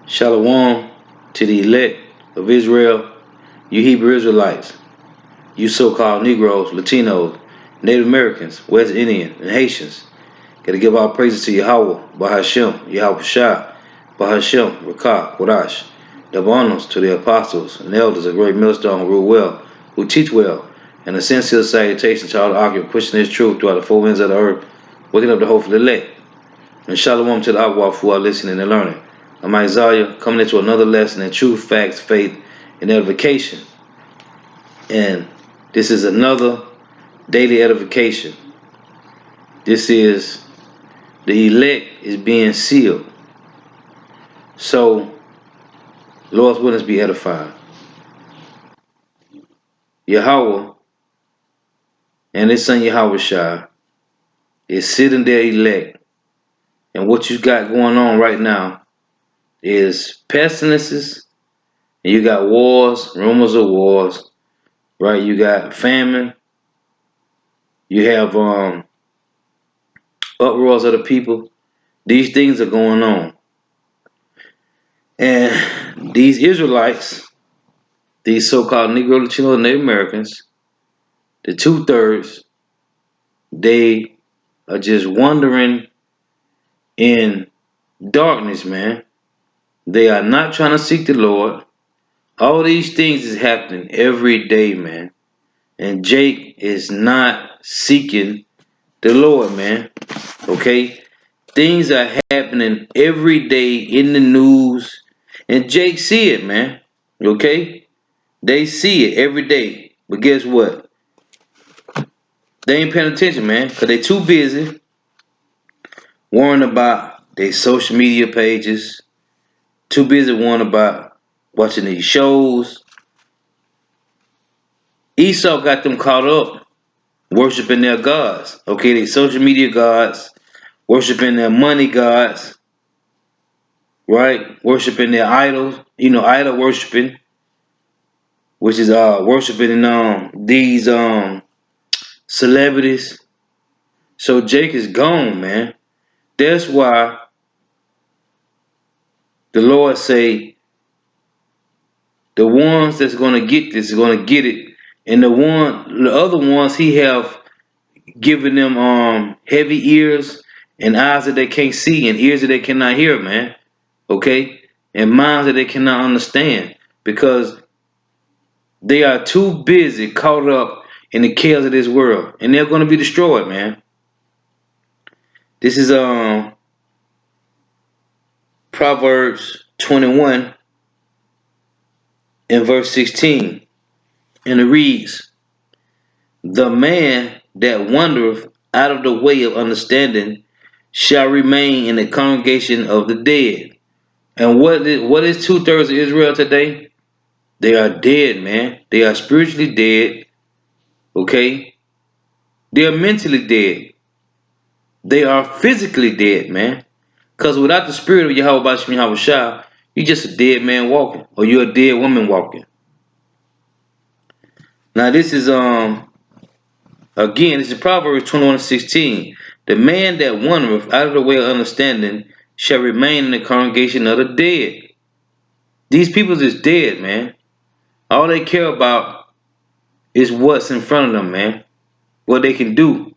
Shalom to the elect of Israel, you Hebrew Israelites, you so-called Negroes, Latinos, Native Americans, West Indian, and Haitians. Gotta give all praises to Yahweh, Bahashem, Yahweh Shah, Bahashem, Rakah, Kodash. Double honors to the apostles and elders of great millstone who rule well, who teach well, and a sincere salutation to all the occupants pushing this truth throughout the four winds of the earth, waking up the hopeful elect. And shalom to the Awaf who are listening and learning. I'm Isaiah, coming into another lesson in truth, facts, faith, and edification. And this is another daily edification. This is the elect is being sealed. So, Lord's willing be edified. Yahweh and his son Yahweh Shah is sitting there elect. And what you got going on right now is pestilences, and you got wars, rumors of wars, right? You got famine, you have uproars of the people. These things are going on. And these Israelites, these so-called Negro, Latino, and Native Americans, the 2/3, they are just wandering in darkness, man. They are not trying to seek the Lord. All these things is happening every day, man. And Jake is not seeking the Lord, man. Okay? Things are happening every day in the news. And Jake see it, man. Okay? They see it every day. But guess what? They ain't paying attention, man. Because they too busy worrying about their social media pages. Too busy worrying about watching these shows. Esau got them caught up worshiping their gods. Okay, they social media gods, worshiping their money gods, right? Worshiping their idols, idol worshiping, which is worshiping these celebrities. So Jake is gone, man. That's why the Lord say the ones that's gonna get this is gonna get it, and the other ones he have given them heavy ears and eyes that they can't see and ears that they cannot hear, man. Okay? And minds that they cannot understand because they are too busy caught up in the cares of this world, and they're going to be destroyed, man. This is Proverbs 21 and verse 16, and it reads, "The man that wandereth out of the way of understanding shall remain in the congregation of the dead." And what is 2/3 of Israel today? They are dead, man. They are spiritually dead. Okay? They are mentally dead. They are physically dead, man. Because without the spirit of Yahweh Bashem Yahweh Shah, you're just a dead man walking. Or you're a dead woman walking. Now this is this is Proverbs 21:16. "The man that wandereth out of the way of understanding shall remain in the congregation of the dead." These people is dead, man. All they care about is what's in front of them, man. What they can do.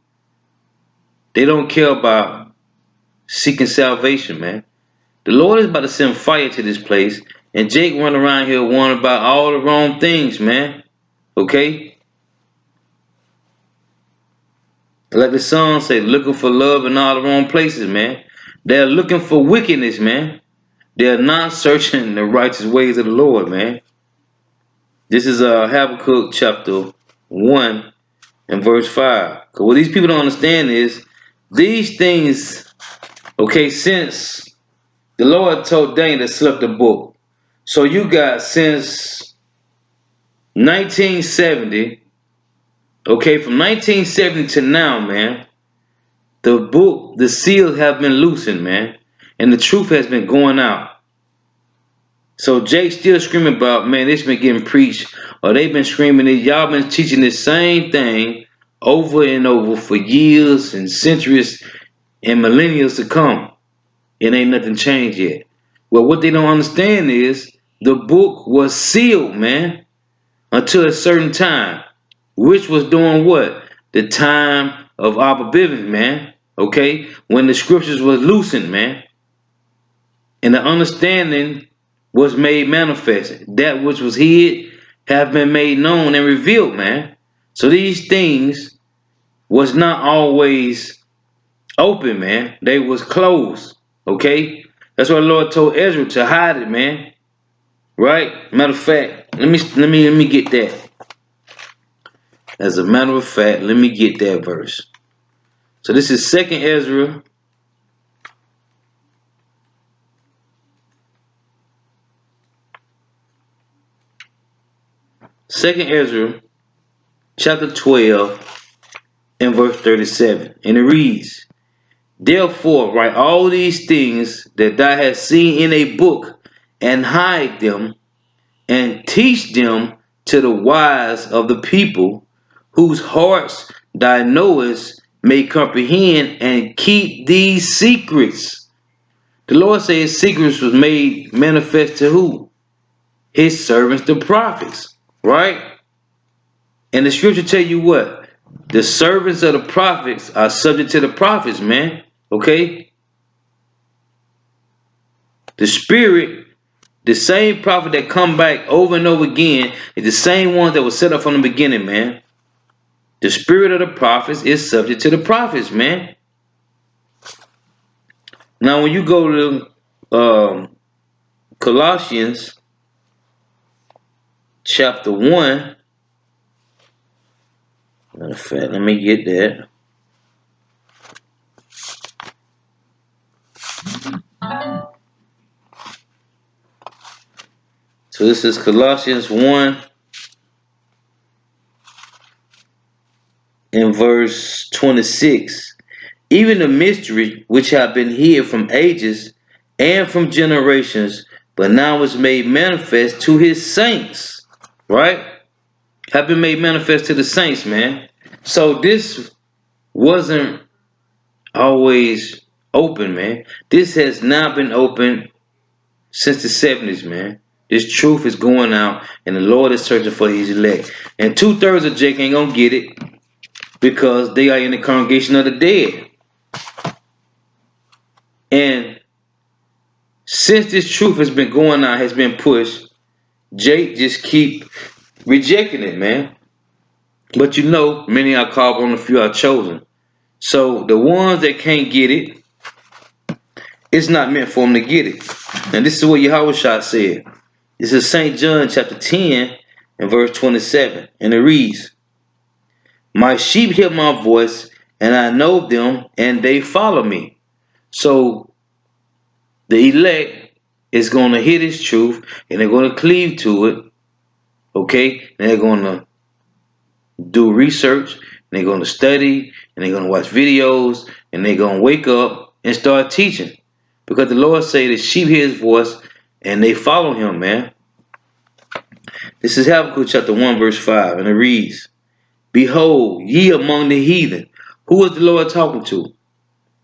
They don't care about seeking salvation, man. The Lord is about to send fire to this place, and Jake run around here worrying about all the wrong things, man. Okay? Like the song say, looking for love in all the wrong places, man. They're looking for wickedness, man. They're not searching the righteous ways of the Lord, man. This is Habakkuk chapter 1 and verse 5. Because what these people don't understand is these things, okay, since the Lord told Daniel to select a book. So you got since 1970, okay, from 1970 to now, man, the seals have been loosened, man, and the truth has been going out. So Jake's still screaming about, man, it's been getting preached, or they've been screaming it. Y'all been teaching the same thing over and over for years and centuries and millennia to come. It ain't nothing changed yet. Well, what they don't understand is the book was sealed, man, until a certain time, which was during what? The time of Abibiv, man. Okay, when the scriptures was loosened, man, and the understanding was made manifest. That which was hid have been made known and revealed, man. So these things was not always open, man. They was closed. Okay, that's why the Lord told Ezra to hide it, man. Right? Matter of fact, let me get that. As a matter of fact, let me get that verse. So this is Second Ezra. Second Ezra, chapter 12, and verse 37. And it reads, therefore write all these things that thou hast seen in a book, and hide them, and teach them to the wise of the people, whose hearts thou knowest may comprehend, and keep these secrets. The Lord says secrets was made manifest to who? His servants, the prophets, right? And the scripture tell you what? The servants of the prophets are subject to the prophets, man. Okay? The spirit, the same prophet that come back over and over again, is the same one that was set up from the beginning, man. The spirit of the prophets is subject to the prophets, man. Now, when you go to Colossians chapter 1, matter of fact, let me get that. So this is Colossians 1 in verse 26. Even the mystery which have been hid from ages and from generations, but now is made manifest to his saints, right? Have been made manifest to the saints, man. So this wasn't always open, man. This has now been open since the 70s, man. This truth is going out, and the Lord is searching for his elect. And 2/3 of Jake ain't gonna get it because they are in the congregation of the dead. And since this truth has been going out, has been pushed, Jake just keep rejecting it, man. But you know, many are called on, a few are chosen. So the ones that can't get it, it's not meant for them to get it. And this is what Yahweh said. This is St. John chapter 10 and verse 27. And it reads, my sheep hear my voice, and I know them, and they follow me. So the elect is going to hear this truth, and they're going to cleave to it. Okay? And they're going to do research, and they're going to study, and they're going to watch videos, and they're going to wake up and start teaching. Because the Lord say the sheep hear his voice, and they follow him, man. This is Habakkuk chapter 1 verse 5, and it reads, behold, ye among the heathen. Who is the Lord talking to?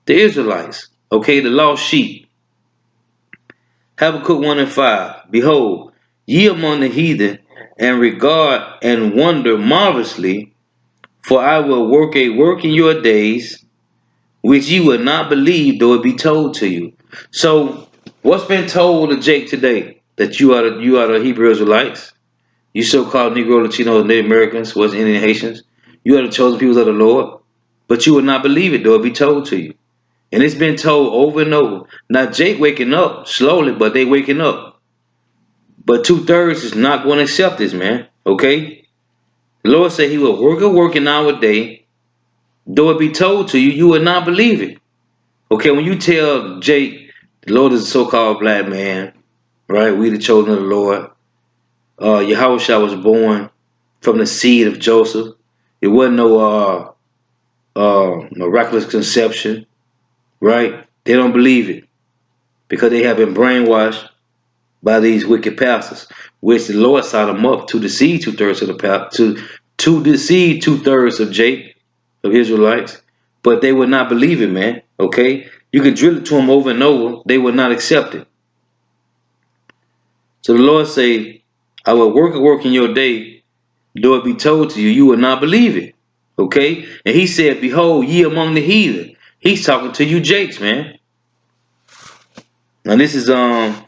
The Israelites, okay, the lost sheep. Habakkuk 1 and 5, behold, ye among the heathen, and regard and wonder marvelously, for I will work a work in your days, which ye will not believe, though it be told to you. So, what's been told to Jake today? That you are the Hebrew Israelites, you so-called Negro, Latino, Native Americans, West Indian Haitians, you are the chosen people of the Lord, but you will not believe it, though it be told to you. And it's been told over and over. Now Jake waking up slowly, but they waking up. But 2/3 is not going to accept this, man. Okay? The Lord said he will work a work in our day. Though it be told to you, you will not believe it. Okay, when you tell Jake, the Lord is a so-called black man, right? We the chosen of the Lord. Yahushua was born from the seed of Joseph. It wasn't no miraculous conception, right? They don't believe it because they have been brainwashed by these wicked pastors, which the Lord signed them up to deceive 2/3 of the to deceive 2/3 of Jake, of Israelites, but they would not believe it, man. Okay, you can drill it to them over and over, they would not accept it. So the Lord say, I will work a work in your day, though it be told to you, you will not believe it. Okay? And he said, behold, ye among the heathen. He's talking to you Jakes, man. Now this is Zephaniah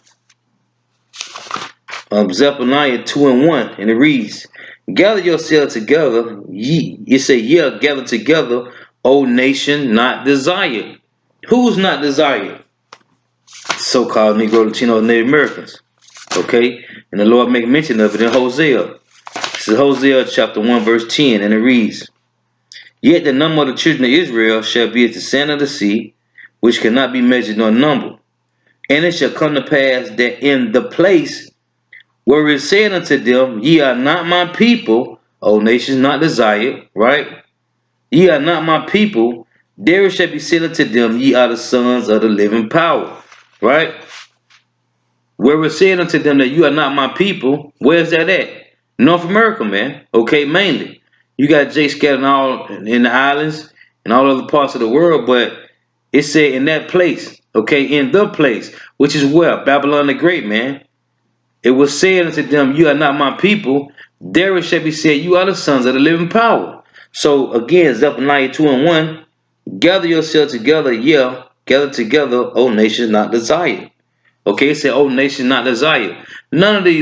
2:1, and it reads, gather yourselves together, ye. It say, yeah, gather together, O nation not desired. Who's not desired? So-called Negro, Latino, Native Americans. Okay? And the Lord make mention of it in Hosea. This is Hosea chapter 1, verse 10, and it reads, yet the number of the children of Israel shall be as the sand of the sea, which cannot be measured nor numbered. And it shall come to pass that in the place where it said unto them, ye are not my people, O nations not desired, right? Ye are not my people, there it shall be said unto them, ye are the sons of the living power, right? Where it said unto them that you are not my people, where's that at? North America, man. Okay, mainly. You got Jay scattered all in the islands and all other parts of the world, but it said in that place, okay, in the place, which is where? Babylon the Great, man. It was said unto them, you are not my people, there it shall be said, you are the sons of the living power. So again, Zephaniah 2:1, gather yourselves together, yeah, gather together, O nations not desired. Okay, it said, oh, nation not desired. None of the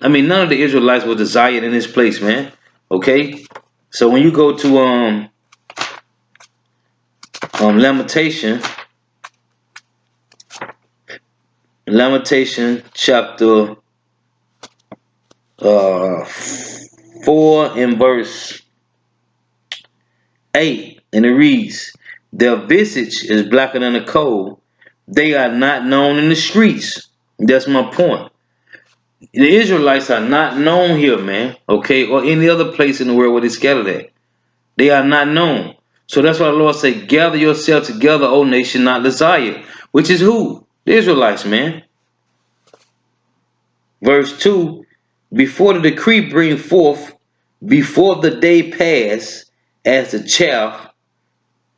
none of the Israelites were desired in this place, man. Okay? So when you go to Lamentation chapter 4 and verse 8, and it reads, their visage is blacker than a coal, they are not known in the streets. That's my point. The Israelites are not known here, man, okay, or any other place in the world where they scattered at. They are not known. So that's why the Lord said, gather yourself together, O nation not desired. Which is who? The Israelites, man. Verse 2, before the decree bring forth, before the day pass, as the chaff,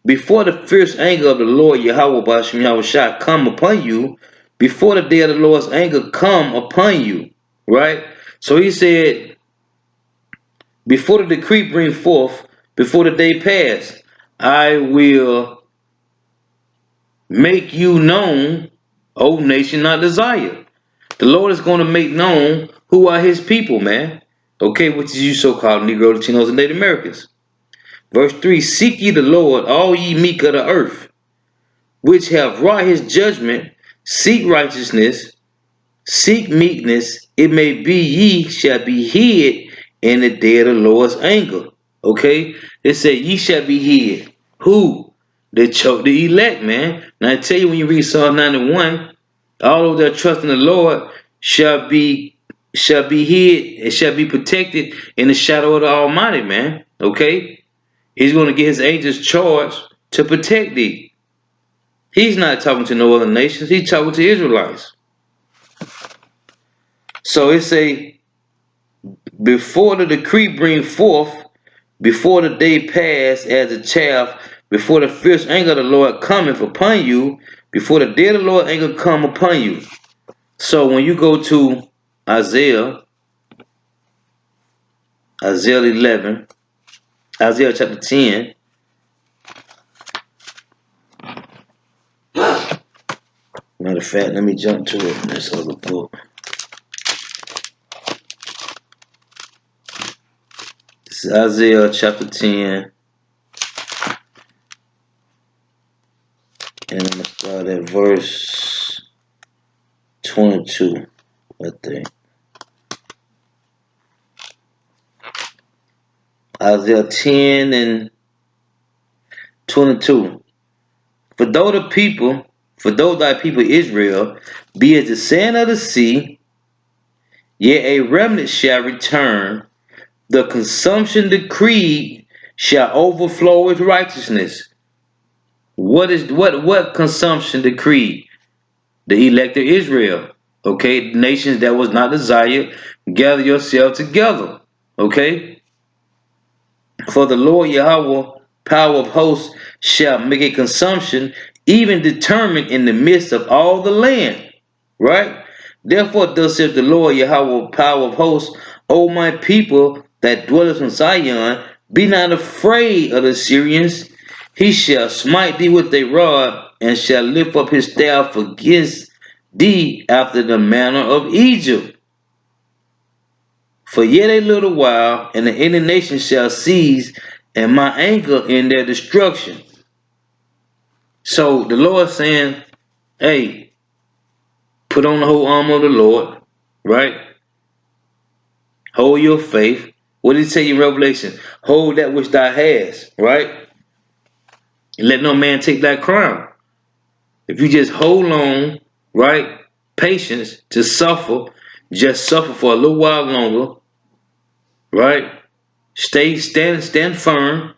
before the fierce anger of the Lord Yahweh Bashim Yahweh shall come upon you, before the day of the Lord's anger come upon you. Right? So he said, before the decree bring forth, before the day pass, I will make you known, O nation not desired. The Lord is going to make known who are his people, man. Okay, which is you so-called Negro, Latinos, and Native Americans. Verse 3, seek ye the Lord, all ye meek of the earth, which have wrought his judgment, seek righteousness, seek meekness, it may be ye shall be hid in the day of the Lord's anger. Okay? It said ye shall be hid. Who? The elect, man. Now I tell you, when you read Psalm 91, all of that trust in the Lord shall be hid and shall be protected in the shadow of the Almighty, man. Okay? He's going to get his angels charged to protect thee. He's not talking to no other nations. He's talking to Israelites. So it say, before the decree bring forth, before the day pass as a chaff, before the fierce anger of the Lord cometh upon you, before the day of the Lord anger come upon you. So when you go to Isaiah 11, Isaiah chapter 10, matter of fact, let me jump to it in this other book. This is Isaiah chapter 10. And I'm going to start at verse 22, I think. Isaiah 10 and 22. For though thy people Israel be as the sand of the sea, yet a remnant shall return, the consumption decreed shall overflow with righteousness. What consumption decreed? The elect of Israel. Okay, nations that was not desired, gather yourself together. Okay? For the Lord Yahweh, power of hosts, shall make a consumption, even determined in the midst of all the land. Right? Therefore, thus saith the Lord Yahweh, power of hosts, O my people that dwelleth in Zion, be not afraid of the Syrians. He shall smite thee with a rod, and shall lift up his staff against thee after the manner of Egypt. For yet a little while, and the indignation shall cease, and my anger in their destruction. So the Lord saying, hey, put on the whole armor of the Lord, right? Hold your faith. What did he say in Revelation? Hold that which thou hast, right? And let no man take thy crown. If you just hold on, right? Patience to suffer, just suffer for a little while longer, right? Stand firm.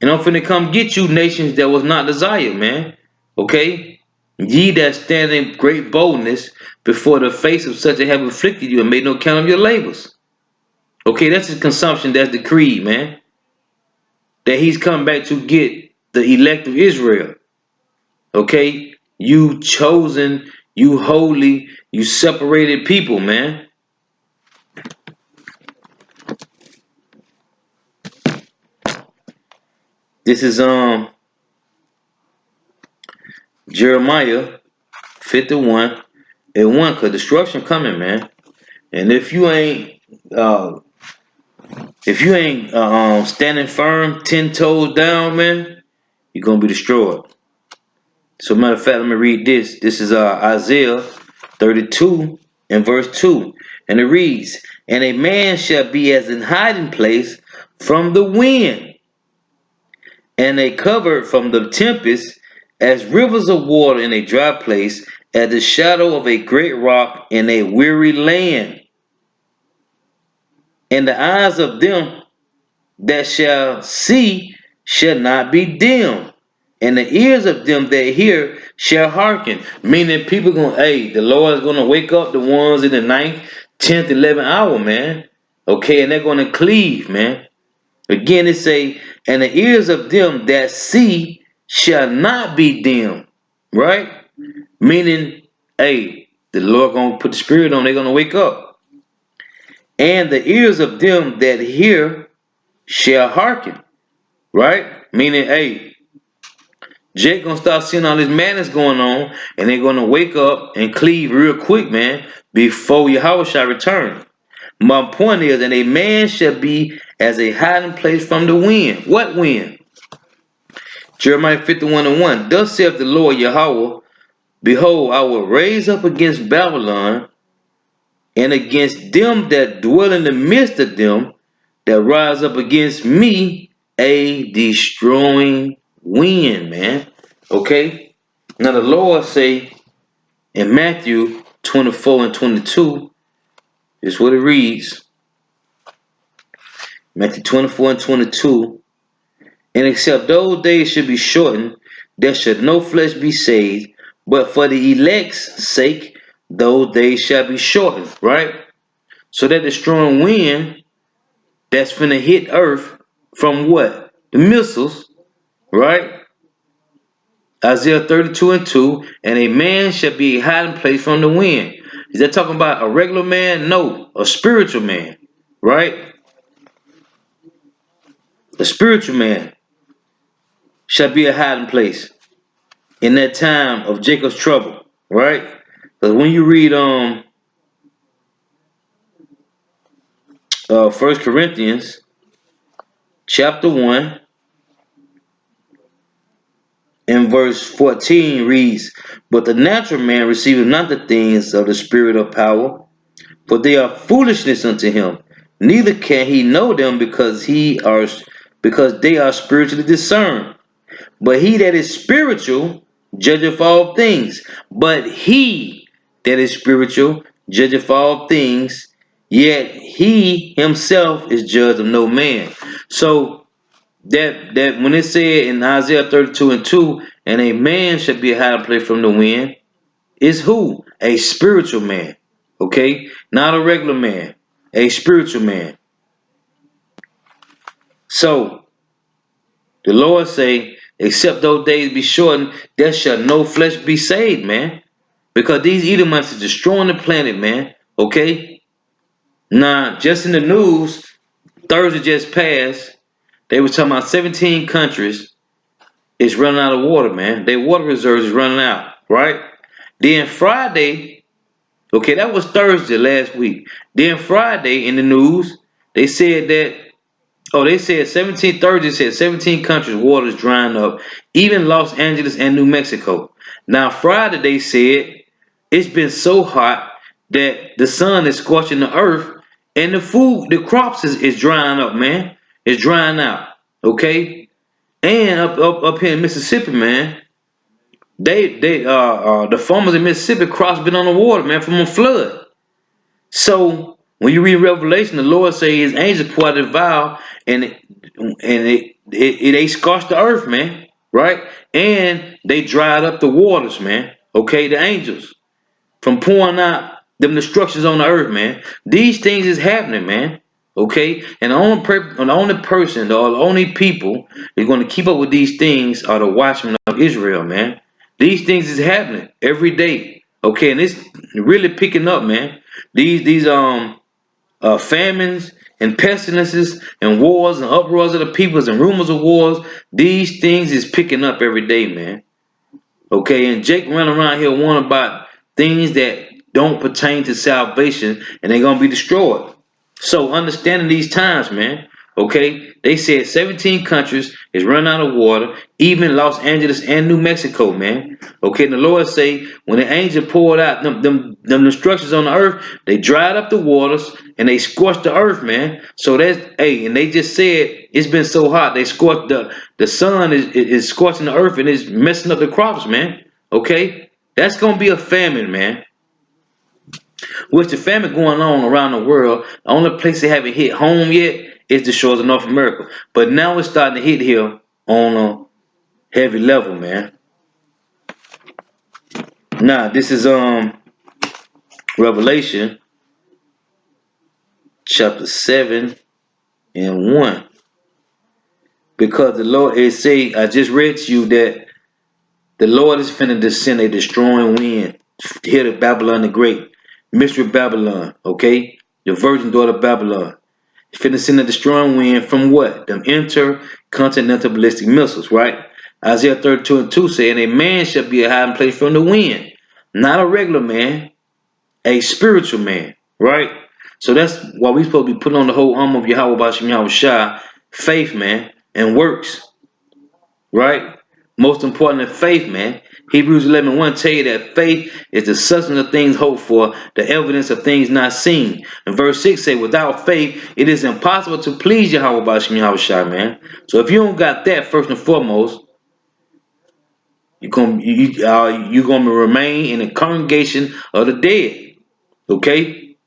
And I'm finna come get you, nations that was not desired, man. Okay? Ye that stand in great boldness before the face of such a have afflicted you and made no count of your labors. Okay, that's his consumption, that's the creed, man. That he's come back to get the elect of Israel. Okay? You chosen, you holy, you separated people, man. This is Jeremiah 51 and 1, cause destruction coming, man. And uh if you ain't standing firm, 10 toes down, man, you're gonna be destroyed. So matter of fact, let me read this. This is Isaiah 32 and verse 2. And it reads, and a man shall be as an hiding place from the wind, and a cover from the tempest, as rivers of water in a dry place, as the shadow of a great rock in a weary land. And the eyes of them that shall see shall not be dim, and the ears of them that hear shall hearken. Meaning people gonna, hey, the Lord is gonna wake up the ones in the 9th, 10th, 11th hour, man. Okay, and they're gonna cleave, man. Again, it say, and the ears of them that see shall not be dim, right? Meaning, hey, the Lord gonna put the spirit on, they're gonna wake up. And the ears of them that hear shall hearken. Right? Meaning, hey, Jake gonna start seeing all this madness going on, and they're gonna wake up and cleave real quick, man, before Yahweh shall return. My point is, and a man shall be as a hiding place from the wind. What wind? Jeremiah 51 and 1. Thus saith the Lord Yahweh, behold, I will raise up against Babylon and against them that dwell in the midst of them that rise up against me a destroying wind, man. Okay? Now the Lord say in Matthew 24 and 22, is what it reads. Matthew 24 and 22. And except those days should be shortened, there should no flesh be saved, but for the elect's sake, those days shall be shortened, right? So that destroying wind that's finna hit earth from what? The missiles, right? Isaiah 32 and 2, and a man shall be a hiding place from the wind. Is that talking about a regular man? No, a spiritual man, right? A spiritual man shall be a hiding place in that time of Jacob's trouble, right? Because when you read 1 Corinthians chapter 1 and verse 14 reads, but the natural man receiveth not the things of the spirit of power, for they are foolishness unto him. Neither can he know them because they are spiritually discerned. But he that is spiritual judgeth all things. But he that is spiritual judgeth all things, yet he himself is judged of no man. So that when it said in Isaiah 32 and 2, and a man shall be a hiding place from the wind, is who? A spiritual man. Okay? Not a regular man. A spiritual man. So the Lord say, except those days be shortened, there shall no flesh be saved, man. because these Edomites are destroying the planet, man. Okay? Now, just in the news, Thursday just passed, they were talking about 17 countries is running out of water, man. Their water reserves is running out, right? Then Friday, okay, that was Thursday last week. Then Friday in the news, they said that, they said 17, Thursday said 17 countries water is drying up, even Los Angeles and New Mexico. Now Friday they said it's been so hot that the sun is scorching the earth and the crops is drying up, man. It's drying out. Okay? And up here in Mississippi, man, the farmers in Mississippi crops been on the water, man, from a flood. So when you read Revelation, the Lord say His angels poured out a vial, and they scorched the earth, man, right? And they dried up the waters, man. Okay, the angels from pouring out them destructions on the earth, man. These things is happening, man. Okay, and the only person, or the only people that's going to keep up with these things are the watchmen of Israel, man. These things is happening every day. Okay, and it's really picking up, man. These famines and pestilences and wars and uproars of the peoples and rumors of wars. These things is picking up every day, man. Okay, and Jake run around here warning about things that don't pertain to salvation and they're gonna be destroyed. So understanding these times, man. Okay, they said 17 countries is running out of water, even Los Angeles and New Mexico, man. Okay, and the Lord say when the angel poured out them instructions on the earth, they dried up the waters and they scorched the earth, man. So that's and they just said it's been so hot they scorched the sun is scorching the earth and it's messing up the crops, man. Okay, that's gonna be a famine, man. With the famine going on around the world, the only place they haven't hit home yet is the shores of North America. But now it's starting to hit here on a heavy level, man. Now this is Revelation chapter 7 and 1. Because the Lord is say, I just read to you that the Lord is finna descend a destroying wind. Here to Babylon the Great. Mystery Babylon, okay? The virgin daughter of Babylon. Finna send a destroying wind from what? Them intercontinental ballistic missiles, right? Isaiah 32:2 saying, a man shall be a hiding place from the wind. Not a regular man, a spiritual man, right? So that's why we supposed to be putting on the whole armor of Yahweh Bashim Yahweh Shah, faith, man, and works, right? Most important than faith, man. Hebrews 11:1 tell you that faith is the substance of things hoped for, the evidence of things not seen. And verse 6 say, without faith, it is impossible to please Yahweh Bashim Yahweh Shai, man. So if you don't got that, first and foremost, you're gonna remain in the congregation of the dead. Okay?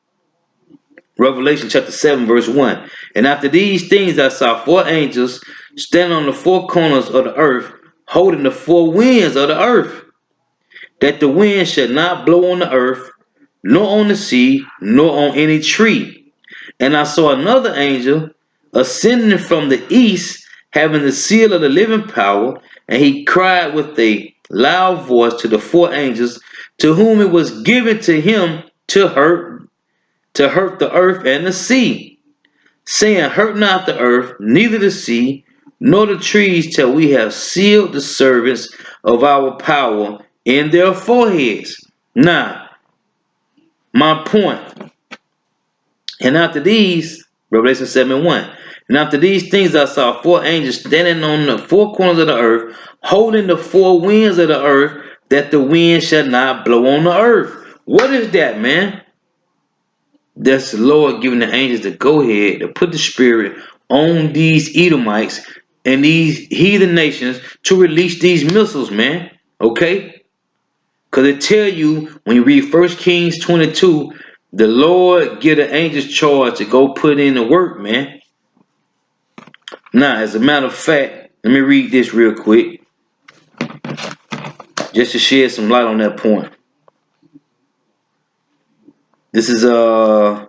Revelation chapter 7, verse 1. And after these things I saw four angels standing on the four corners of the earth, holding the four winds of the earth, that the wind should not blow on the earth, nor on the sea, nor on any tree. And I saw another angel ascending from the east, having the seal of the living power, and he cried with a loud voice to the four angels, to whom it was given to him to hurt the earth and the sea, saying, hurt not the earth, neither the sea, nor the trees, till we have sealed the servants of our power in their foreheads. Now, my point. And after these, Revelation 7:1. And after these things I saw four angels standing on the four corners of the earth, holding the four winds of the earth, that the wind shall not blow on the earth. What is that, man? That's the Lord giving the angels the go ahead to put the spirit on these Edomites and these heathen nations to release these missiles, man. Okay? Because it tell you when you read 1 Kings 22, the Lord give the angels charge to go put in the work, man. Now, as a matter of fact, let me read this real quick, just to shed some light on that point. This is let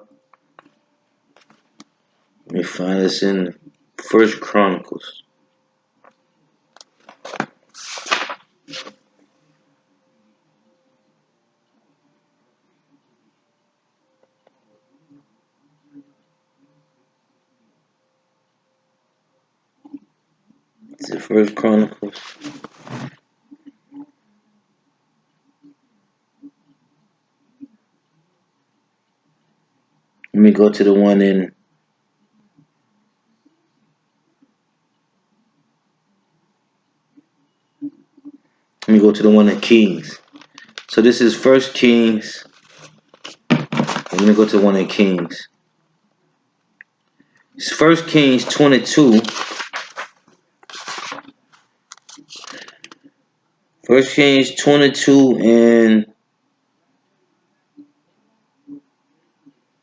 me find this in First Chronicles. Is it First Chronicles? Let me go to the one in. Let me go to the one in Kings. So this is First Kings. Let me go to the one in Kings. It's First Kings 22. First Kings 22 and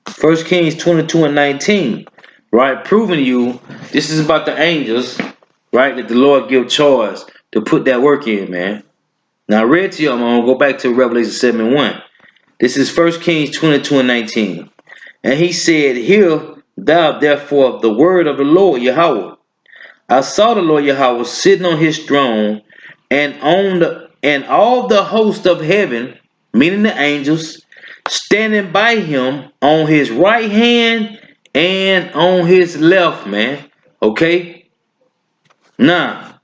First Kings 22 and 19. Right? Proving you this is about the angels, right? That the Lord give charge to put that work in, man. Now I read to you, I'm gonna go back to Revelation 7 and 1. This is First Kings 22 and 19. And he said, Hear thou therefore the word of the Lord Yahweh. I saw the Lord Yahweh sitting on his throne, and all the host of heaven, meaning the angels, standing by him on his right hand and on his left, man. Okay? Now,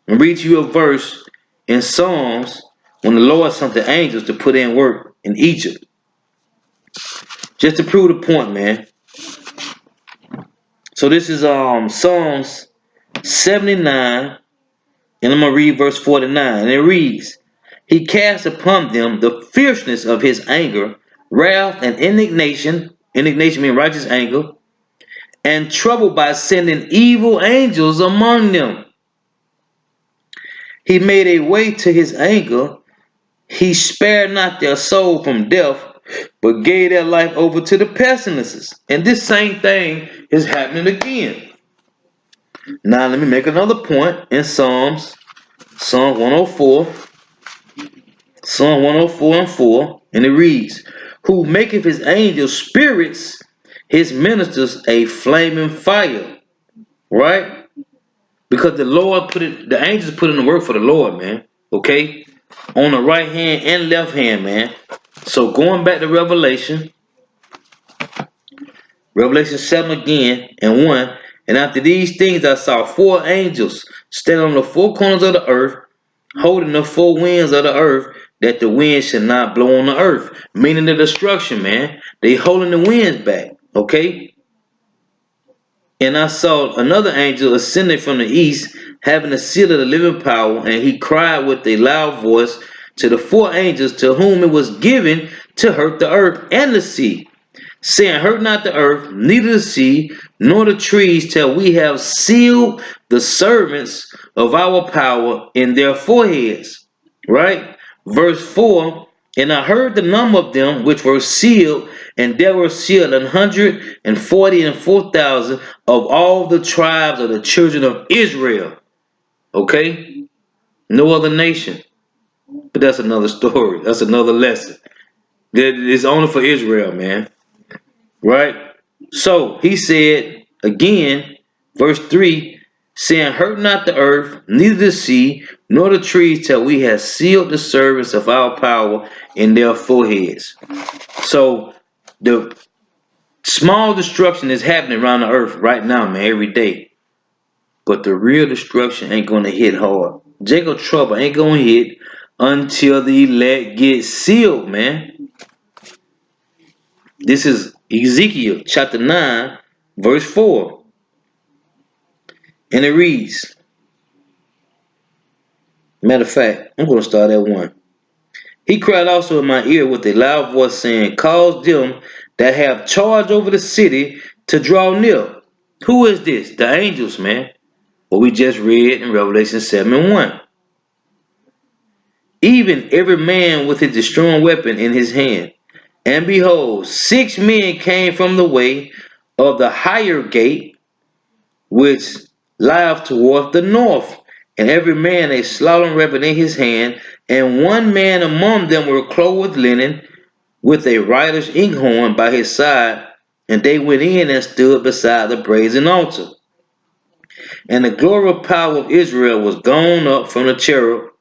I'm read you a verse in Psalms when the Lord sent the angels to put in work in Egypt. Just to prove the point, man. So this is Psalms 79, and I'm gonna read verse 49. And it reads, He cast upon them the fierceness of his anger, wrath and indignation. Indignation means righteous anger, and trouble by sending evil angels among them. He made a way to his anger. He spared not their soul from death, but gave their life over to the pestilences. And this same thing is happening again. Now let me make another point in Psalm 104. Psalm 104 and 4, and it reads, Who maketh his angels spirits, his ministers a flaming fire. Right? Because the Lord the angels put in the work for the Lord, man. Okay? On the right hand and left hand, man. So going back to Revelation 7 again and 1. And after these things I saw four angels standing on the four corners of the earth, holding the four winds of the earth, that the wind should not blow on the earth. Meaning the destruction, man. They holding the winds back. Okay? And I saw another angel ascending from the east, having the seal of the living power, and he cried with a loud voice to the four angels to whom it was given to hurt the earth and the sea, saying, Hurt not the earth, neither the sea, nor the trees, till we have sealed the servants of our power in their foreheads. Right? Verse 4, And I heard the number of them which were sealed, and there were sealed 144,000 of all the tribes of the children of Israel. Okay? No other nation. But that's another story. That's another lesson. It's only for Israel, man. Right? So he said again, verse 3, saying, Hurt not the earth, neither the sea, nor the trees, till we have sealed the servants of our power in their foreheads. So the small destruction is happening around the earth right now, man, every day. But the real destruction ain't gonna hit hard. Jacob trouble ain't gonna hit until the elect get sealed, man. This is Ezekiel chapter 9, verse 4. And it reads, matter of fact, I'm going to start at 1. He cried also in my ear with a loud voice, saying, Cause them that have charge over the city to draw near. Who is this? The angels, man. What we just read in Revelation 7 and 1. Even every man with his destroying weapon in his hand. And behold, 6 men came from the way of the higher gate, which lieth toward the north, and every man a slaughtering weapon in his hand, and one man among them were clothed with linen, with a writer's inkhorn by his side, and they went in and stood beside the brazen altar. And the glory of power of Israel was gone up from the cherub,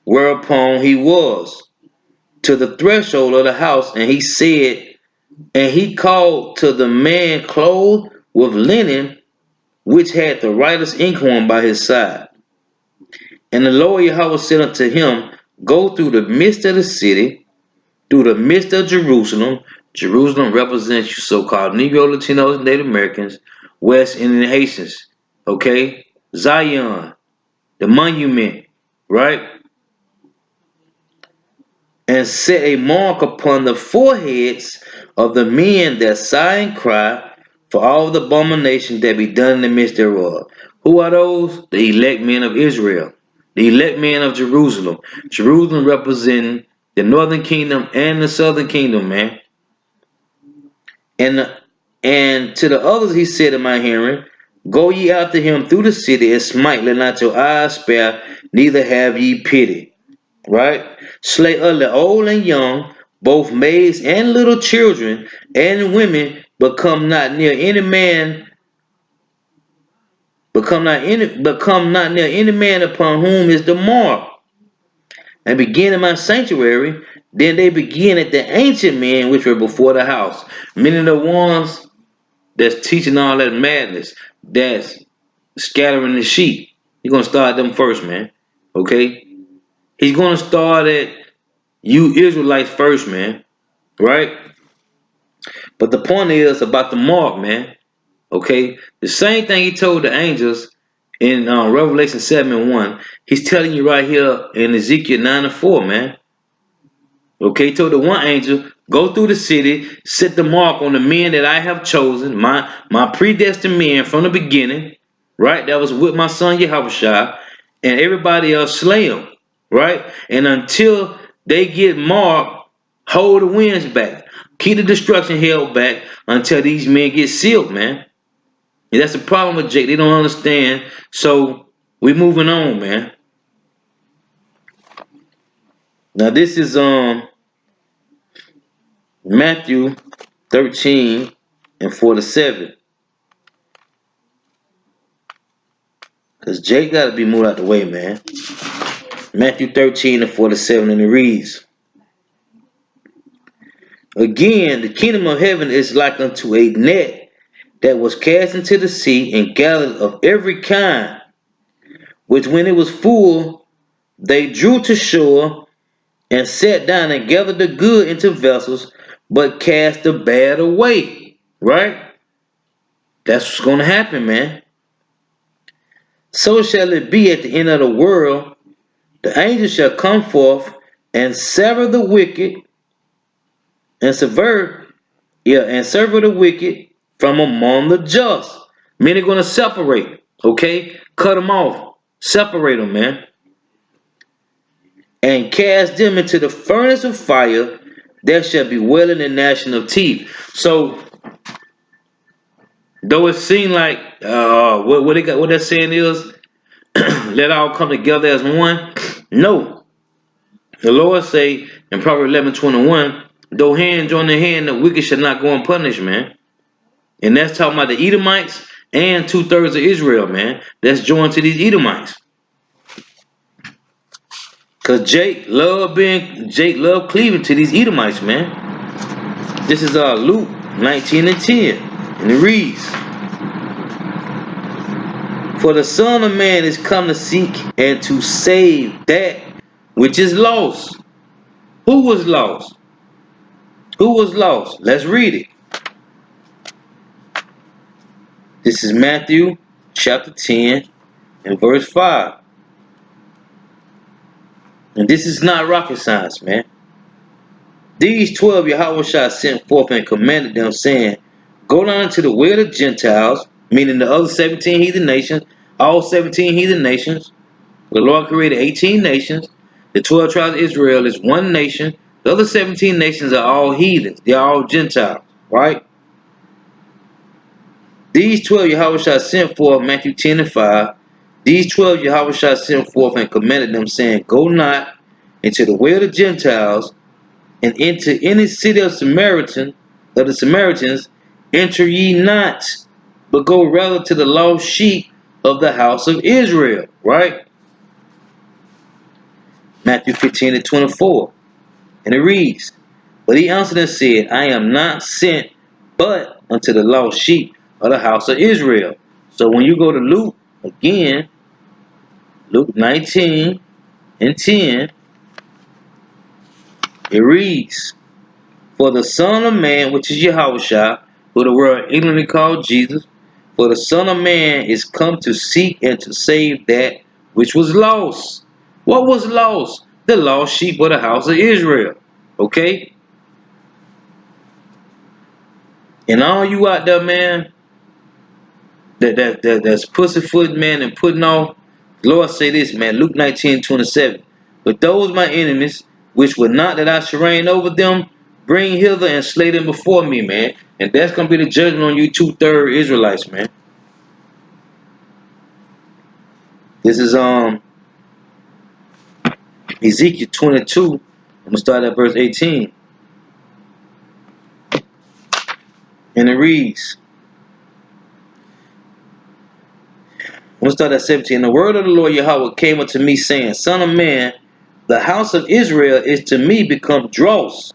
whereupon he was, to the threshold of the house, and he said, and he called to the man clothed with linen, which had the writer's inkhorn by his side. And the Lord Yahweh said unto him, Go through the midst of the city, through the midst of Jerusalem. Jerusalem represents you so-called Negro, Latinos, Native Americans, West Indian Haitians. Okay? Zion, the monument, right? And set a mark upon the foreheads of the men that sigh and cry for all the abomination that be done in the midst thereof. Who are those? The elect men of Israel, the elect men of Jerusalem. Jerusalem representing the northern kingdom and the southern kingdom, man. And to the others he said in my hearing, Go ye after him through the city and smite, let not your eyes spare, neither have ye pity. Right? Slay utterly old and young, both maids and little children and women, become not near any man upon whom is the mark. And begin in my sanctuary, then they begin at the ancient men which were before the house. Many of the ones that's teaching all that madness, that's scattering the sheep. He's gonna start them first, man. Okay? He's gonna start at you Israelites first, man. Right? But the point is about the mark, man. Okay? The same thing he told the angels in Revelation 7:1. He's telling you right here in Ezekiel 9:4, man. Okay, he told the one angel, Go through the city, set the mark on the men that I have chosen, my predestined men from the beginning, right? That was with my son Yahushua, and everybody else slay them, right? And until they get marked, hold the winds back. Keep the destruction held back until these men get sealed, man. And that's the problem with Jake. They don't understand. So we moving on, man. Now this is Matthew 13:47. Because Jake got to be moved out the way, man. Matthew 13:47, and it reads, Again, the kingdom of heaven is like unto a net that was cast into the sea and gathered of every kind, which when it was full, they drew to shore and sat down and gathered the good into vessels, but cast the bad away. Right? That's what's going to happen, man. So shall it be at the end of the world. The angel shall come forth and sever the wicked and sever the wicked from among the just. Men are going to separate, okay? Cut them off. Separate them, man. And cast them into the furnace of fire. There shall be wailing and gnashing of teeth. So, though it seemed like what that saying is, let all come together as one. No, the Lord say in Proverbs 11:21, though hand join the hand, the wicked shall not go unpunished, man. And that's talking about the Edomites and 2/3 of Israel, man. That's joined to these Edomites. Cause Jake loved cleaving to these Edomites, man. This is Luke 19:10, and it reads, For the Son of Man is come to seek and to save that which is lost. Who was lost? Who was lost? Let's read it. This is Matthew chapter 10 and verse 5. And this is not rocket science, man. These 12 Yahushua sent forth and commanded them, saying, Go down into the way of the Gentiles, meaning the other 17 heathen nations, all 17 heathen nations. The Lord created 18 nations. The 12 tribes of Israel is one nation. The other 17 nations are all heathens. They are all Gentiles, right? These 12 Yahushua sent forth, Matthew 10 and 5. These 12 Yahushua sent forth and commanded them, saying, Go not into the way of the Gentiles, and into any city of the Samaritans, enter ye not, but go rather to the lost sheep of the house of Israel. Right? Matthew 15 and 24. And it reads, But he answered and said, I am not sent but unto the lost sheep of the house of Israel. So when you go to Luke, again, Luke 19 and 10, it reads, For the Son of Man, which is Yahushua, who the world ignorantly called Jesus, for the Son of Man is come to seek and to save that which was lost. What was lost? The lost sheep of the house of Israel. Okay? And all you out there, man, that's pussyfoot, man, and putting off. The Lord say this, man, Luke 19:27. But those my enemies, which would not that I should reign over them, bring hither and slay them before me, man. And that's gonna be the judgment on you 2/3 Israelites, man. This is Ezekiel 22. I'm gonna start at verse 18. And it reads, I'm gonna start at 17. The word of the Lord Yahweh came unto me, saying, Son of man, the house of Israel is to me become dross.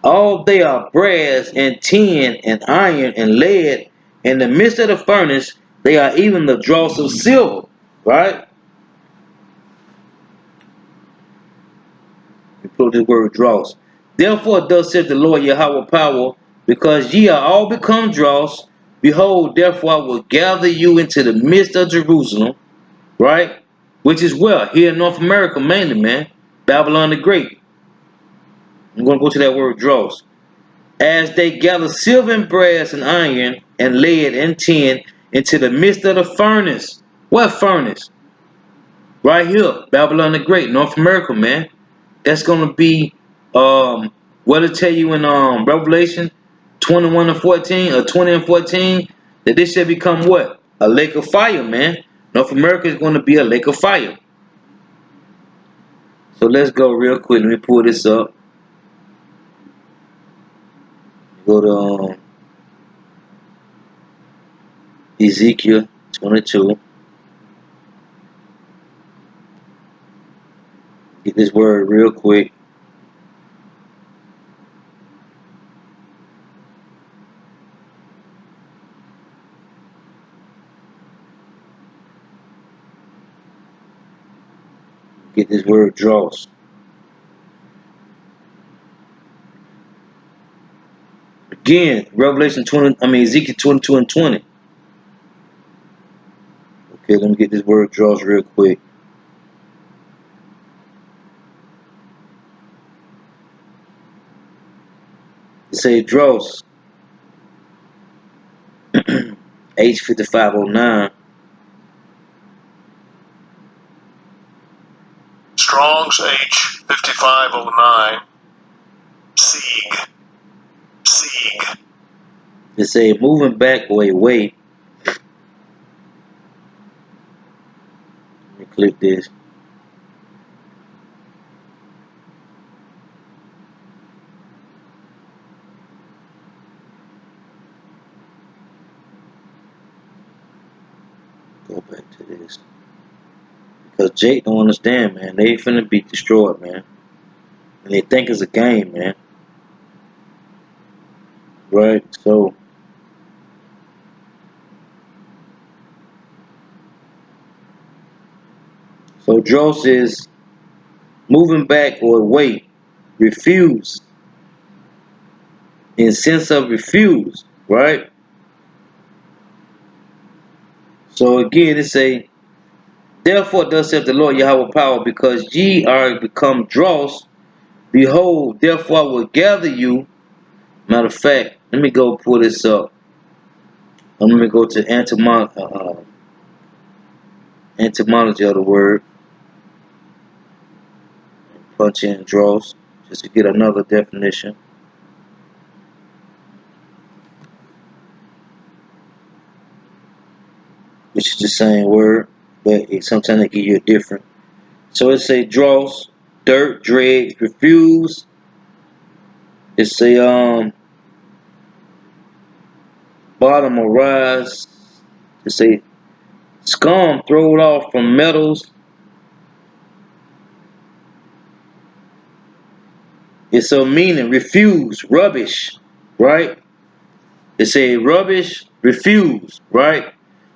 All they are brass and tin and iron and lead. In the midst of the furnace, they are even the dross of silver. Right? We put the word dross. Therefore, thus saith the Lord Yahweh power, because ye are all become dross. Behold, therefore I will gather you into the midst of Jerusalem. Right? Which is where? Here in North America mainly, man. Babylon the Great. I'm going to go to that word dross. As they gather silver and brass and iron and lead and tin into the midst of the furnace. What furnace? Right here, Babylon the Great, North America, man. That's gonna be what it tell you in Revelation 21 and 14 or 20 and 14 that this shall become what? A lake of fire, man. North America is gonna be a lake of fire. So let's go real quick. Let me pull this up. Go to Ezekiel 22. Get this word real quick. Get this word dross. Again, Ezekiel 22 and 20. Okay, let me get this word dross real quick. It say dross. H5509. Strong's H5509. Sieg. It say moving back or away. Let me click this. Go back to this. Because Jake don't understand, man. They finna be destroyed, man. And they think it's a game, man. Right? So dross is moving back or away. Refuse. In sense of refuse, right? So again, it say, therefore thus saith the Lord Yahweh power, because ye are become dross. Behold, therefore I will gather you. Matter of fact, let me go pull this up. Let me go to etymology of the word. Punch in dross just to get another definition. Which is the same word, but sometimes they give you a different. So it say dross, dirt, dregs, refuse. It say bottom or rise. It say scum thrown off from metals. It's a meaning refuse, rubbish, right? It say rubbish, refuse, right?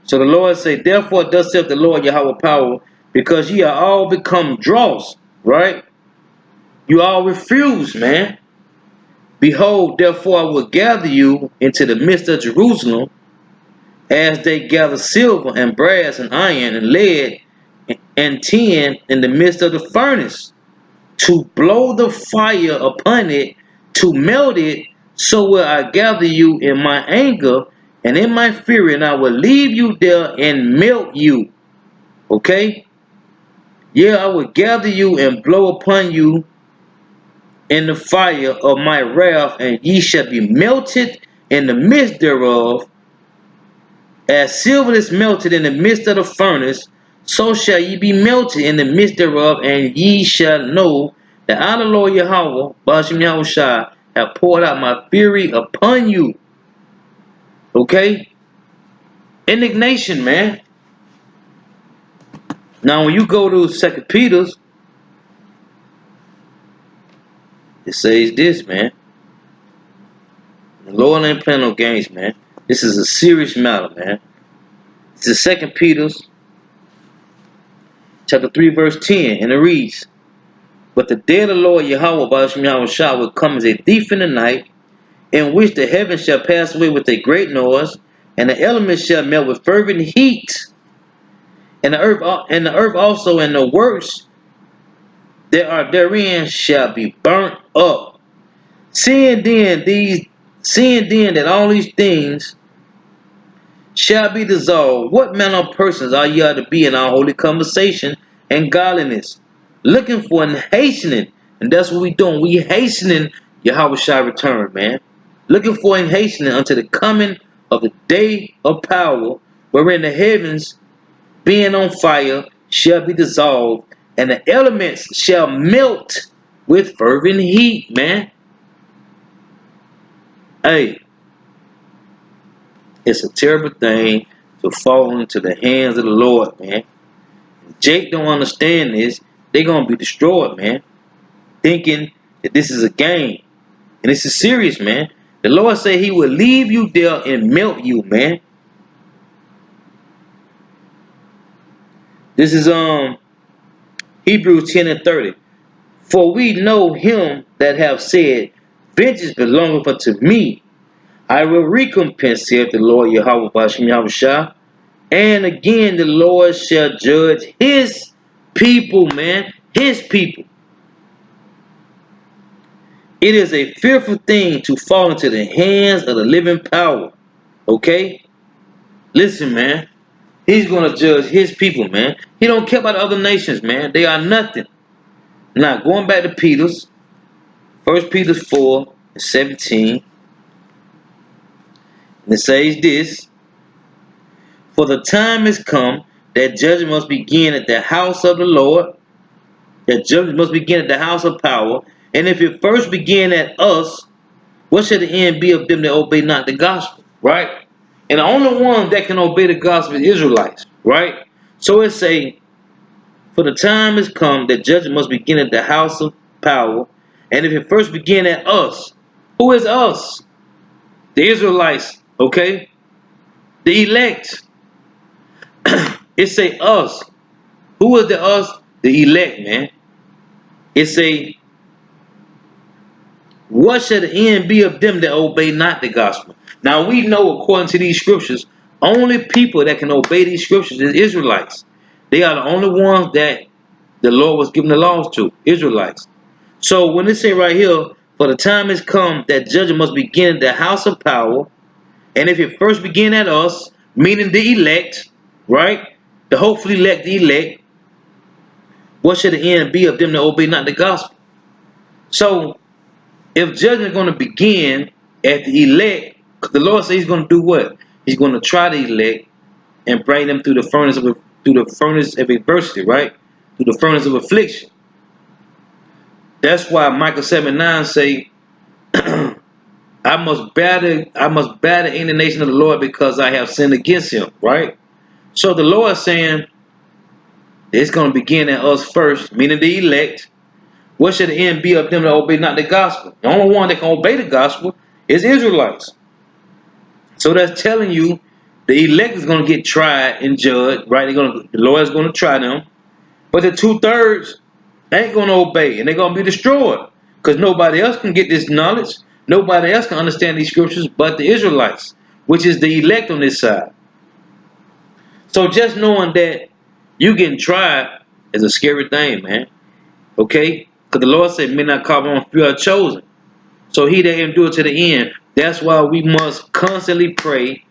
So the Lord say, therefore thus saith the Lord Yahweh power, because ye are all become dross, right? You all refuse, man. Behold, therefore I will gather you into the midst of Jerusalem, as they gather silver and brass and iron and lead and tin in the midst of the furnace, to blow the fire upon it, to melt it. So will I gather you in my anger and in my fury, and I will leave you there and melt you. Okay? Yeah, I will gather you and blow upon you in the fire of my wrath, and ye shall be melted in the midst thereof. As silver is melted in the midst of the furnace, so shall ye be melted in the midst thereof, and ye shall know that I, the Lord Yahweh, Bashim Yahushua, have poured out my fury upon you. Okay? Indignation, man. Now, when you go to 2 Peter's, it says this, man. The Lord ain't playing no games, man. This is a serious matter, man. This is 2 Peter's chapter 3, verse 10, and it reads, but the day of the Lord Yahweh, Bashim Yahushua, will come as a thief in the night, in which the heavens shall pass away with a great noise, and the elements shall melt with fervent heat, and the earth also and the works that are therein shall be burnt up. Seeing then that all these things shall be dissolved, what manner of persons are ye to be in our holy conversation and godliness, looking for and hastening, and that's what we doing. We hastening Yahweh shall return, man. Looking for and hastening unto the coming of the day of power, wherein the heavens, being on fire, shall be dissolved, and the elements shall melt with fervent heat, man. Hey, it's a terrible thing to fall into the hands of the Lord, man. If Jake don't understand this, they're gonna be destroyed, man. Thinking that this is a game. And this is serious, man. The Lord said he will leave you there and melt you, man. This is Hebrews 10 and 30. For we know him that have said, vengeance belongeth unto me. I will recompense, saith the Lord Yahweh Bashim Yahushua. And again the Lord shall judge his people, man. His people. It is a fearful thing to fall into the hands of the living power. Okay? Listen, man. He's going to judge his people, man. He don't care about other nations, man. They are nothing. Now, going back to Peter's, 1 Peter 4 and 17. And it says this, for the time is come that judgment must begin at the house of the Lord, that judgment must begin at the house of power. And if it first begin at us, what shall the end be of them that obey not the gospel? Right? And the only ones that can obey the gospel is Israelites. Right? So it say, for the time is come that judgment must begin at the house of power. And if it first begin at us, who is us? The Israelites. Okay? The elect. It say us. Who is the us? The elect, man. It say, what shall the end be of them that obey not the gospel? Now we know, according to these scriptures, only people that can obey these scriptures is Israelites. They are the only ones that the Lord was giving the laws to, Israelites. So when it say right here, for the time is come that judgment must begin at the house of power, and if it first begin at us, meaning the elect, right? The hopefully elect, the elect, what should the end be of them that obey not the gospel? So if judgment is going to begin at the elect, because the Lord says he's going to do what? He's going to try the elect and bring them through the furnace of adversity, right? Through the furnace of affliction. That's why Micah 7:9 say, I must bear the indignation of the Lord because I have sinned against him, right? So the Lord is saying it's going to begin at us first, meaning the elect. What should the end be of them that obey not the gospel? The only one that can obey the gospel is Israelites. So that's telling you The elect is going to get tried and judged, right? The Lord is going to try them. But the 2/3 ain't going to obey, and they're going to be destroyed. Because nobody else can get this knowledge. Nobody else can understand these scriptures but the Israelites, which is the elect on this side. So just knowing that you getting tried is a scary thing, man. Okay? Because the Lord said, men not called on, few are chosen. So he that endure to the end. That's why we must constantly pray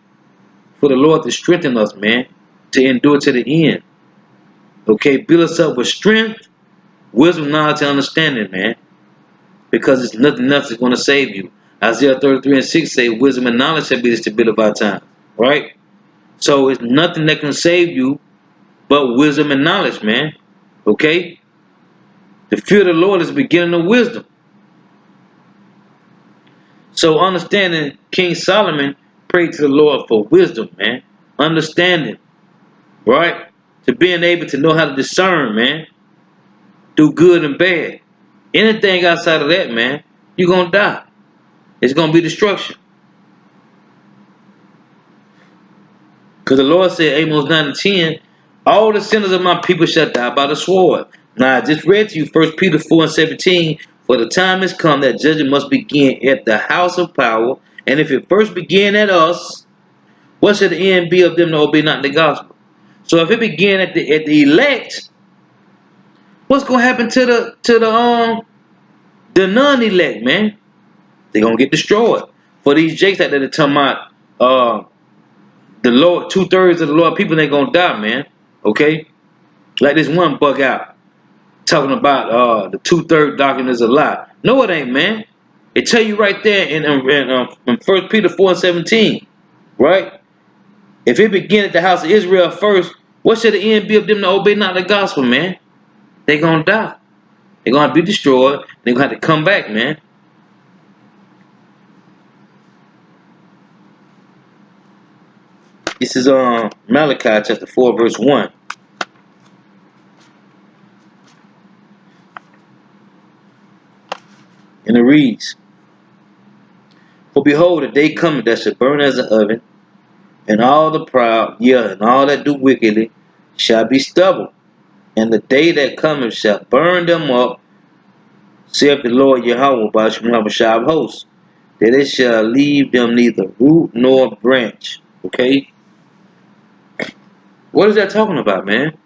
for the Lord to strengthen us, man. To endure to the end. Okay? Build us up with strength, wisdom, knowledge, and understanding, man. Because it's nothing else that's going to save you. Isaiah 33:6 say, wisdom and knowledge shall be the stability of our time. Right? So it's nothing that can save you but wisdom and knowledge, man. Okay? The fear of the Lord is the beginning of wisdom. So understanding, King Solomon prayed to the Lord for wisdom, man. Understanding, right? To being able to know how to discern, man. Do good and bad. Anything outside of that, man, you're going to die. It's going to be destruction. Because the Lord said, Amos 9:10, all the sinners of my people shall die by the sword. Now, I just read to you 1 Peter 4:17, for the time has come that judgment must begin at the house of power. And if it first begin at us, what should the end be of them that obey not the gospel? So if it began at the elect, what's gonna happen to the non-elect, man? They're gonna get destroyed. For these jakes that they're talking about, the Lord, 2/3 of the Lord people ain't gonna die, man. Okay? Like this one bug out talking about the 2/3 doctrine is a lie. No, it ain't, man. It tell you right there in 1 Peter 4:17, right? If it begin at the house of Israel first, what should the end be of them that obey not the gospel, man? They gonna die. They're gonna be destroyed. They're gonna have to come back, man. This is Malachi chapter 4, verse 1. And it reads, for behold, the day cometh that shall burn as an oven, and all the proud, yeah, and all that do wickedly shall be stubble. And the day that cometh shall burn them up, saith the Lord Yahweh by Shemashah of hosts, that it shall leave them neither root nor branch. Okay? What is that talking about, man?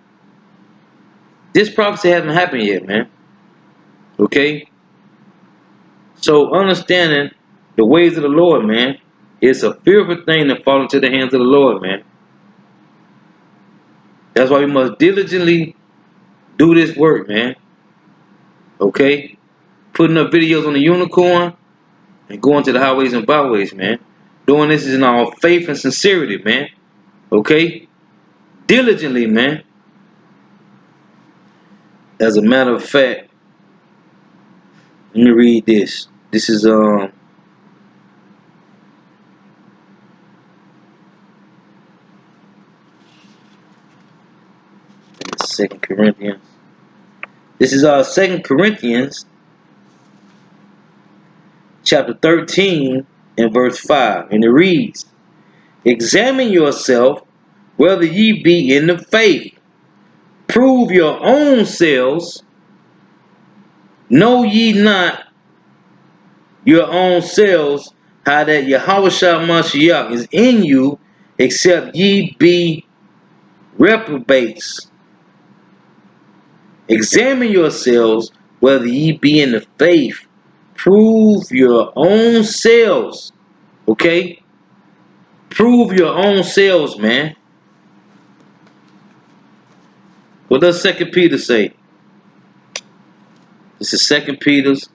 This prophecy hasn't happened yet, man. Okay? So understanding the ways of the Lord, man, it's a fearful thing to fall into the hands of the Lord, man. That's why we must diligently do this work, man. Okay? Putting up videos on the unicorn and going to the highways and byways, man. Doing this is in all faith and sincerity, man. Okay? Diligently, man. As a matter of fact, let me read this. This is 2 Corinthians. This is 2 Corinthians chapter 13 and verse 5. And it reads, examine yourself whether ye be in the faith. Prove your own selves. Know ye not your own selves how that Yahushua Mashiach is in you, except ye be reprobates. Examine yourselves whether ye be in the faith. Prove your own selves. Okay? Prove your own selves, man. What does 2 Peter say? This is 2 Peter's.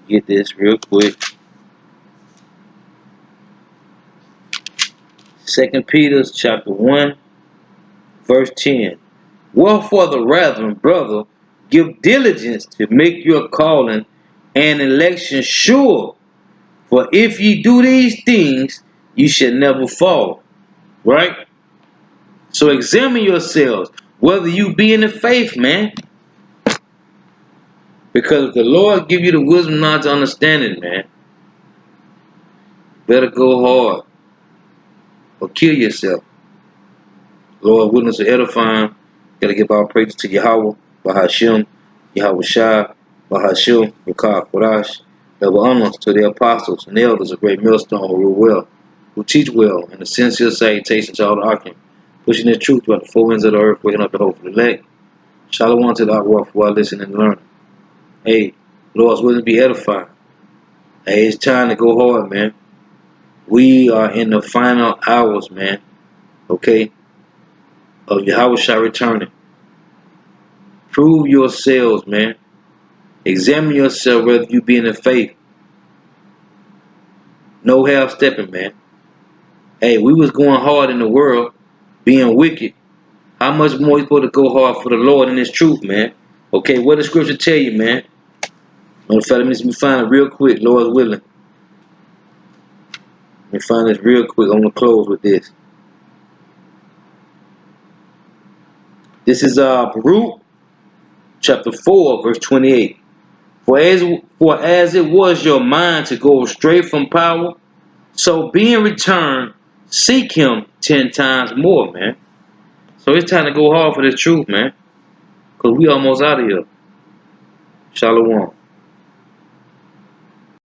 Get this real quick. 2 Peter's chapter 1, verse 10. Wherefore the rather, brother, give diligence to make your calling and election sure. For if ye do these things, you shall never fall. Right? So examine yourselves, whether you be in the faith, man. Because if the Lord give you the wisdom, knowledge, understanding, man, Better go hard or kill yourself. Lord, witness of edifying. Gotta give our praises to Yahweh, Bahashim, Yahweh Shai, Bahashim, Rakah Kodash. Double honor to the apostles and elders of great millstone who rule well, who teach well, and the sincere salutation to all the archon, pushing the truth throughout the four winds of the earth, waking up the hope of the elect. Shalom to the Akwa while listening and learning. Hey, Lord's willing to be edified. Hey, it's time to go hard, man. We are in the final hours, man. Okay? Of Yahweh Shai returning. Prove yourselves, man. Examine yourself whether you be in the faith. No half stepping, man. Hey, we was going hard in the world, being wicked. How much more you supposed to go hard for the Lord and His truth, man? Okay, what does Scripture tell you, man? Let me find it real quick, Lord willing. Let me find this real quick. I'm gonna close with this. This is Baruch chapter 4, verse 28. For as it was your mind to go astray from power, so being returned, seek Him 10 times more, man. So it's time to go hard for this truth, man. Because we almost out of here. Shalom.